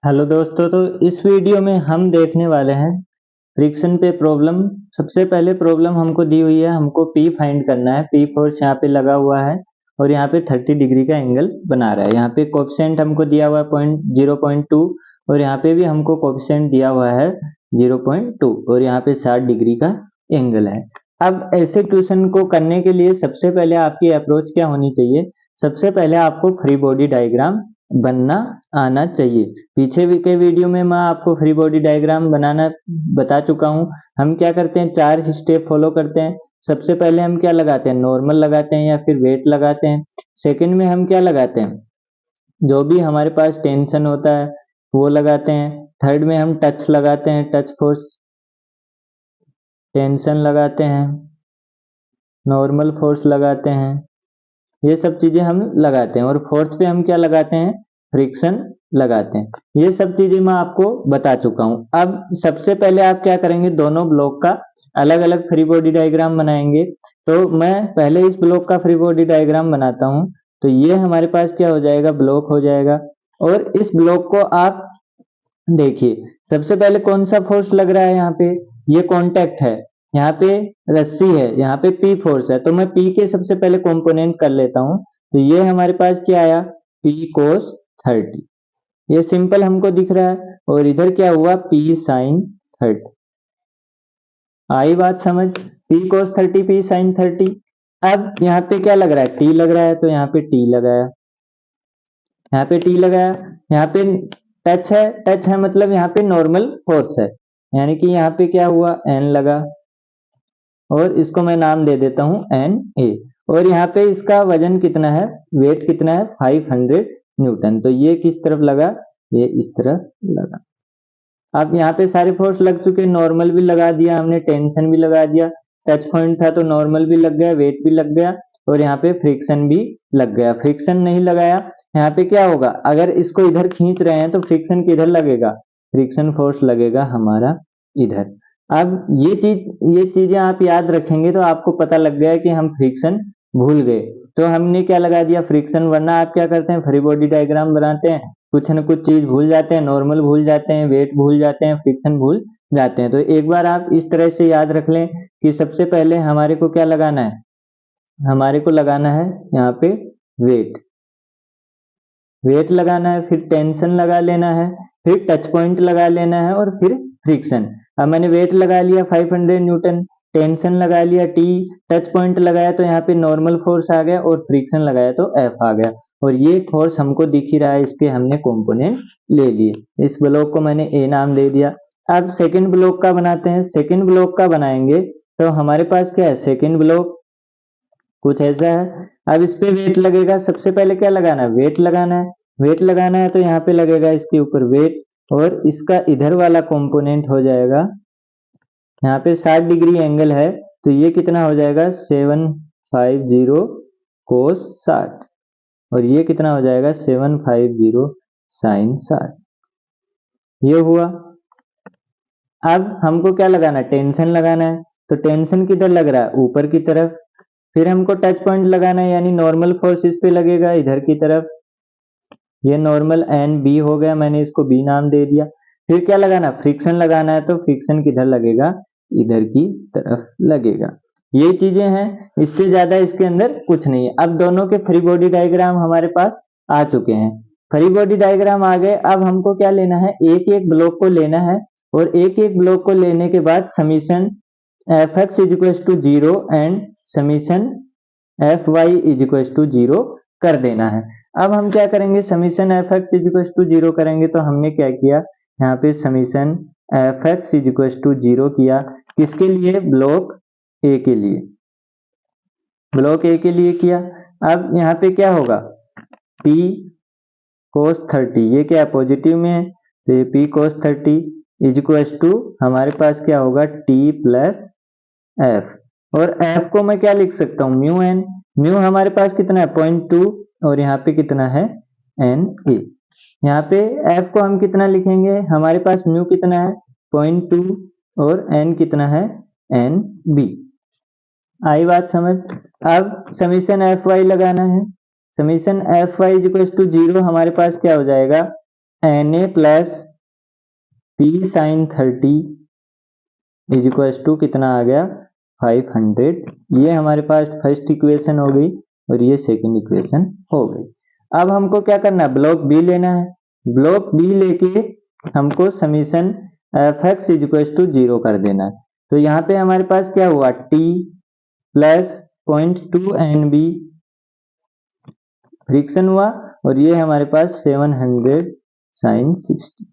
Hello दोस्तों, तो इस वीडियो में हम देखने वाले हैं फ्रिक्शन पे प्रॉब्लम। सबसे पहले प्रॉब्लम हमको दी हुई है, हमको पी फाइंड करना है। पी फोर्स यहाँ पे लगा हुआ है और यहाँ पे 30 डिग्री का एंगल बना रहा है। यहाँ पे कोफिशिएंट हमको दिया हुआ है 0.2 और यहाँ पे भी हमको कोफिशिएंट दिया हुआ है 0.2 और यहाँ पे 60 डिग्री का एंगल है। अब ऐसे क्वेश्चन को करने के लिए सबसे पहले आपकी अप्रोच क्या होनी चाहिए? सबसे पहले आपको फ्री बॉडी डायग्राम बनना आना चाहिए। पीछे भी के वीडियो में मैं आपको फ्री बॉडी डायग्राम बनाना बता चुका हूँ। हम क्या करते हैं, 4 स्टेप फॉलो करते हैं। सबसे पहले हम क्या लगाते हैं, नॉर्मल लगाते हैं या फिर वेट लगाते हैं। सेकंड में हम क्या लगाते हैं, जो भी हमारे पास टेंशन होता है वो लगाते हैं। थर्ड में हम टच लगाते हैं, टच फोर्स, टेंशन लगाते हैं, नॉर्मल फोर्स लगाते हैं। ये सब चीजें हम लगाते हैं। और फोर्थ पे हम क्या लगाते हैं, फ्रिक्शन लगाते हैं। ये सब चीजें मैं आपको बता चुका हूं। अब सबसे पहले आप क्या करेंगे, दोनों ब्लॉक का अलग अलग फ्री बॉडी डायग्राम बनाएंगे। तो मैं पहले इस ब्लॉक का फ्री बॉडी डायग्राम बनाता हूं। तो ये हमारे पास क्या हो जाएगा, ब्लॉक हो जाएगा। और इस ब्लॉक को आप देखिए, सबसे पहले कौन सा फोर्स लग रहा है, यहाँ पे ये कांटेक्ट है, यहाँ पे रस्सी है, यहाँ पे पी फोर्स है। तो मैं पी के सबसे पहले कंपोनेंट कर लेता हूँ। तो ये हमारे पास क्या आया, पी कोस 30। ये सिंपल हमको दिख रहा है। और इधर क्या हुआ, पी साइन 30। आई बात समझ, पी कोस 30 पी साइन 30। अब यहाँ पे क्या लग रहा है, टी लग रहा है, तो यहाँ पे टी लगाया, यहाँ पे टी लगाया। यहाँ पे टच है, टच है मतलब यहाँ पे नॉर्मल फोर्स है, यानी कि यहाँ पे क्या हुआ, एन लगा। और इसको मैं नाम दे देता हूँ एन ए। और यहाँ पे इसका वजन कितना है, वेट कितना है, 500 न्यूटन। तो ये किस तरफ लगा, ये इस तरफ लगा। अब यहाँ पे सारे फोर्स लग चुके, नॉर्मल भी लगा दिया हमने, टेंशन भी लगा दिया, टच पॉइंट था तो नॉर्मल भी लग गया, वेट भी लग गया और यहाँ पे फ्रिक्शन भी लग गया। फ्रिक्शन नहीं लगाया, यहाँ पे क्या होगा, अगर इसको इधर खींच रहे हैं तो फ्रिक्शन किधर लगेगा, फ्रिक्शन फोर्स लगेगा हमारा इधर। अब ये चीजें आप याद रखेंगे तो आपको पता लग गया कि हम फ्रिक्शन भूल गए। तो हमने क्या लगा दिया, फ्रिक्शन। वरना आप क्या करते हैं, फ्री बॉडी डायग्राम बनाते हैं, कुछ न कुछ चीज भूल जाते हैं, नॉर्मल भूल जाते हैं, वेट भूल जाते हैं, फ्रिक्शन भूल जाते हैं। तो एक बार आप इस तरह से याद रख लें कि सबसे पहले हमारे को क्या लगाना है, हमारे को लगाना है यहाँ पे वेट, वेट लगाना है, फिर टेंशन लगा लेना है, फिर टच पॉइंट लगा लेना है और फिर फ्रिक्शन। अब मैंने वेट लगा लिया 500 न्यूटन, टेंशन लगा लिया टी, टच पॉइंट लगाया तो यहाँ पे नॉर्मल फोर्स आ गया और फ्रिक्शन लगाया तो एफ आ गया। और ये फोर्स हमको दिख ही रहा है, इसके हमने कंपोनेंट ले लिए। इस ब्लॉक को मैंने ए नाम दे दिया। अब सेकंड ब्लॉक का बनाते हैं। सेकंड ब्लॉक का बनाएंगे तो हमारे पास क्या है, सेकंड ब्लॉक कुछ ऐसा है। अब इस पे वेट लगेगा, सबसे पहले क्या लगाना है, वेट लगाना है। वेट लगाना है तो यहाँ पे लगेगा इसके ऊपर वेट और इसका इधर वाला कंपोनेंट हो जाएगा, यहाँ पे 60 डिग्री एंगल है तो ये कितना हो जाएगा, 750 कोस 60 और ये कितना हो जाएगा, 750 साइन 60। ये हुआ। अब हमको क्या लगाना है, टेंशन लगाना है। तो टेंशन किधर लग रहा है, ऊपर की तरफ। फिर हमको टच पॉइंट लगाना है, यानी नॉर्मल फोर्स इस पे लगेगा इधर की तरफ। ये नॉर्मल एन बी हो गया, मैंने इसको बी नाम दे दिया। फिर क्या लगाना, फ्रिक्शन लगाना है। तो फ्रिक्शन किधर लगेगा, इधर की तरफ लगेगा। ये चीजें हैं, इससे ज्यादा इसके अंदर कुछ नहीं है। अब दोनों के फ्री बॉडी डायग्राम हमारे पास आ चुके हैं। फ्री बॉडी डायग्राम आ गए। अब हमको क्या लेना है, एक एक ब्लॉक को लेना है और एक एक ब्लॉक को लेने के बाद summation F X is equal to 0 and summation F Y is equal to 0 कर देना है। अब हम क्या करेंगे, summation F X is equal to 0 करेंगे। तो हमने क्या किया, यहाँ पे summation F X is equal to 0 किया, किसके लिए, ब्लॉक ए के लिए, ब्लॉक ए के लिए किया। अब यहाँ पे क्या होगा, P cos 30, ये क्या पॉजिटिव में है तो ये P cos 30 is equal to हमारे पास क्या होगा, T प्लस एफ। और एफ को मैं क्या लिख सकता हूँ, म्यू एन। म्यू हमारे पास कितना है, 0.2 और यहाँ पे कितना है, एन ए। यहाँ पे एफ को हम कितना लिखेंगे, हमारे पास म्यू कितना है, 0.2 और एन कितना है, एन बी। आई बात समझ। अब समीशन एफ वाई लगाना है। Summation F Y is equal to 0 हमारे पास क्या हो जाएगा, Na plus P sine 30 is equal to कितना आ गया 500। ये हमारे पास फर्स्ट इक्वेशन हो गई और ये सेकंड इक्वेशन हो गई। अब हमको क्या करना है, ब्लॉक बी लेना है। ब्लॉक बी लेके हमको summation F X is equal to 0 कर देना है। तो यहाँ पे हमारे पास क्या हुआ T plus 0.2 N B friction हुआ और ये हमारे पास 700 साइन 60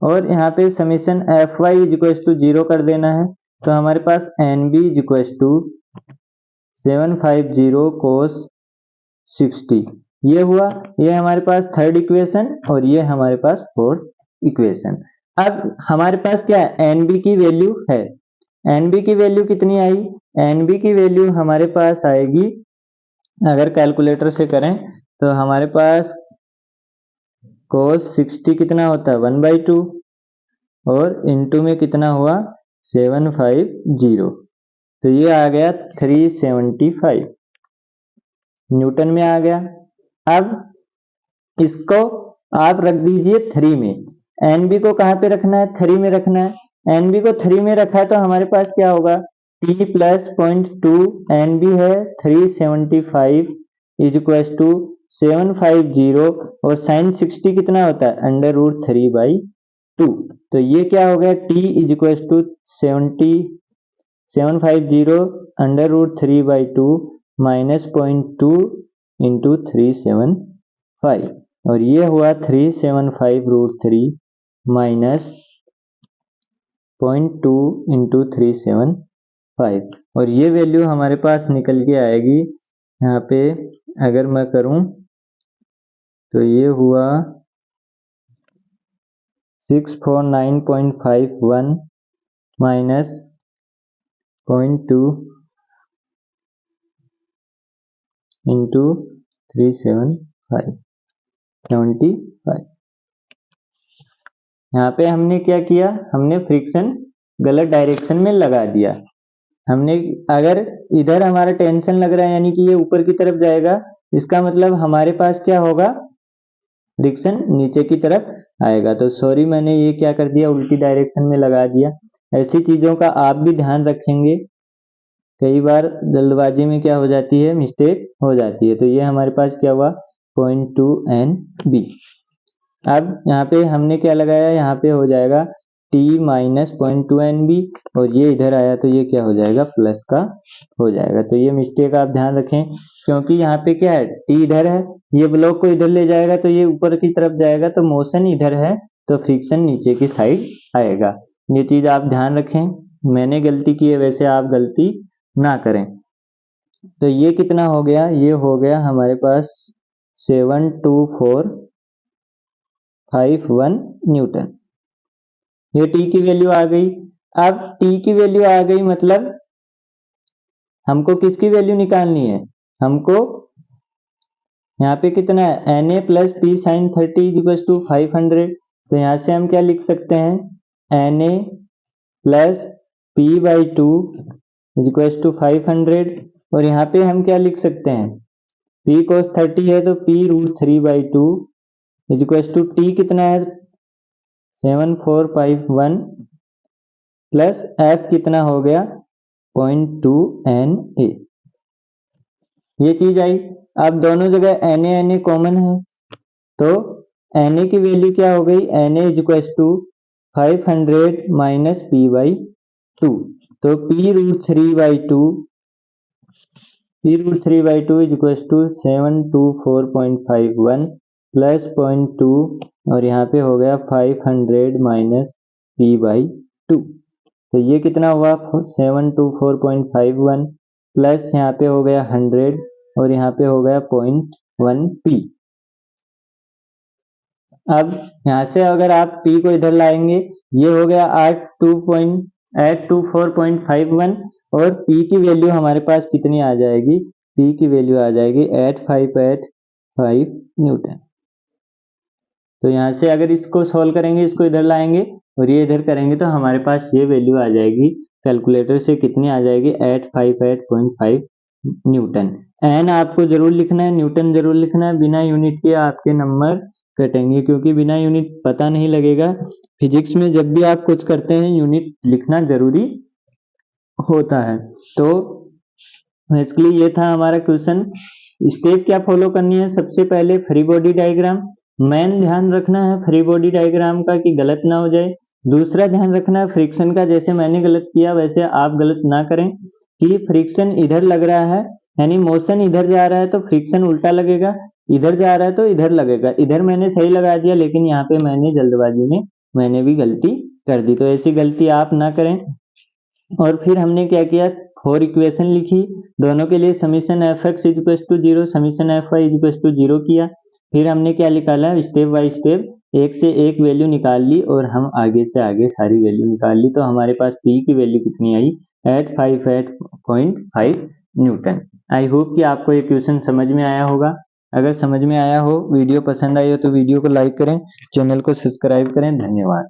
और यहाँ पे summation F Y is equal to 0 कर देना है। तो हमारे पास N B is equal to 750 cos 60 ये हुआ। ये हमारे पास थर्ड इक्वेशन और ये हमारे पास फोर्थ इक्वेशन। अब हमारे पास क्या है एन बी की वैल्यू है। एन बी की वैल्यू कितनी आई, एन बी की वैल्यू हमारे पास आएगी, अगर कैलकुलेटर से करें तो हमारे पास cos 60 कितना होता है 1/2 और इनटू में कितना हुआ 750, तो ये आ गया 375 न्यूटन में आ गया। अब इसको आप रख दीजिए 3 में, एन बी को कहाँ पे रखना है 3 में रखना है। एन बी को 3 में रखा है तो हमारे पास क्या होगा टी प्लस 0.2 एन बी है 375 इज इक्वल टू 750 और साइन 60 कितना होता है √3/2। तो ये क्या हो गया T is equal to 750 √3/2 minus 0.2 into 375 और ये हुआ 375 √3 माइनस 0.2 इंटू 375 और ये वैल्यू हमारे पास निकल के आएगी। यहाँ पे अगर मैं करूं तो ये हुआ 649.51 माइनस 0.2 इंटू 375। यहाँ पे हमने क्या किया, हमने फ्रिक्शन गलत डायरेक्शन में लगा दिया। हमने अगर इधर हमारा टेंशन लग रहा है यानी कि ये ऊपर की तरफ जाएगा, इसका मतलब हमारे पास क्या होगा फ्रिक्शन नीचे की तरफ आएगा। तो सॉरी मैंने ये क्या कर दिया उल्टी डायरेक्शन में लगा दिया। ऐसी चीज़ों का आप भी ध्यान रखेंगे, कई बार जल्दबाजी में क्या हो जाती है मिस्टेक हो जाती है। तो ये हमारे पास क्या हुआ 0.2 एन बी। अब यहाँ पे हमने क्या लगाया, यहाँ पे हो जाएगा t माइनस 0.2 एन बी और ये इधर आया तो ये क्या हो जाएगा प्लस का हो जाएगा। तो ये मिस्टेक आप ध्यान रखें क्योंकि यहाँ पे क्या है t इधर है, ये ब्लॉक को इधर ले जाएगा तो ये ऊपर की तरफ जाएगा, तो मोशन इधर है तो फ्रिक्शन नीचे की साइड आएगा। ये चीज आप ध्यान रखें, मैंने गलती की है वैसे आप गलती ना करें। तो ये कितना हो गया, ये हो गया हमारे पास 72451 न्यूटन। ये टी की वैल्यू आ गई। अब टी की वैल्यू आ गई मतलब हमको किसकी वैल्यू निकालनी है, हमको यहाँ पे कितना है Na plus P sine 30 equal to 500। तो यहाँ से हम क्या लिख सकते हैं Na plus p/2 equal to 500 और यहाँ पे हम क्या लिख सकते हैं p cos 30 है तो p √3/2 इक्वल टू t कितना है 7451 प्लस f कितना हो गया 0.2 Na। ये चीज आई। अब दोनों जगह Na कॉमन है तो Na की वैल्यू क्या हो गई Na is equal to 500 minus p/2 तो p √3/2 is equal to 724.51 plus 0.2 और यहाँ पे हो गया 500 माइनस p/2। तो ये कितना हुआ 724.51 प्लस यहाँ पे हो गया 100 और यहाँ पे हो गया 0.1 p। अब यहाँ से अगर आप p को इधर लाएंगे ये हो गया 824.51 और p की वैल्यू हमारे पास कितनी आ जाएगी, p की वैल्यू आ जाएगी 8585 न्यूटन। तो यहाँ से अगर इसको सॉल्व करेंगे, इसको इधर लाएंगे और ये इधर करेंगे तो हमारे पास ये वैल्यू आ जाएगी कैलकुलेटर से कितनी आ जाएगी 858.5 न्यूटन। एन आपको जरूर लिखना है, न्यूटन जरूर लिखना है, बिना यूनिट के आपके नंबर कटेंगे, क्योंकि बिना यूनिट पता नहीं लगेगा। फिजिक्स में जब भी आप कुछ करते हैं यूनिट लिखना जरूरी होता है। तो बेसिकली ये था हमारा क्वेश्चन। स्टेप क्या फॉलो करनी है, सबसे पहले फ्री बॉडी डायग्राम मेन ध्यान रखना है फ्री बॉडी डायग्राम का कि गलत ना हो जाए। दूसरा ध्यान रखना है फ्रिक्शन का, जैसे मैंने गलत किया वैसे आप गलत ना करें कि फ्रिक्शन इधर लग रहा है, यानी मोशन इधर जा रहा है तो फ्रिक्शन उल्टा लगेगा, इधर जा रहा है तो इधर लगेगा। इधर मैंने सही लगा दिया, लेकिन यहाँ पे मैंने जल्दबाजी में मैंने भी गलती कर दी, तो ऐसी गलती आप ना करें। और फिर हमने क्या किया, 4 इक्वेशन लिखी, दोनों के लिए summation F X is to zero, summation F Y is to zero किया। फिर हमने क्या निकाला, स्टेप बाय स्टेप एक से एक वैल्यू निकाल ली और हम आगे से आगे सारी वैल्यू निकाल ली। तो हमारे पास पी की वैल्यू कितनी आई, 858.5 न्यूटन। आई होप कि आपको ये क्वेश्चन समझ में आया होगा। अगर समझ में आया हो, वीडियो पसंद आई हो तो वीडियो को लाइक करें, चैनल को सब्सक्राइब करें। धन्यवाद।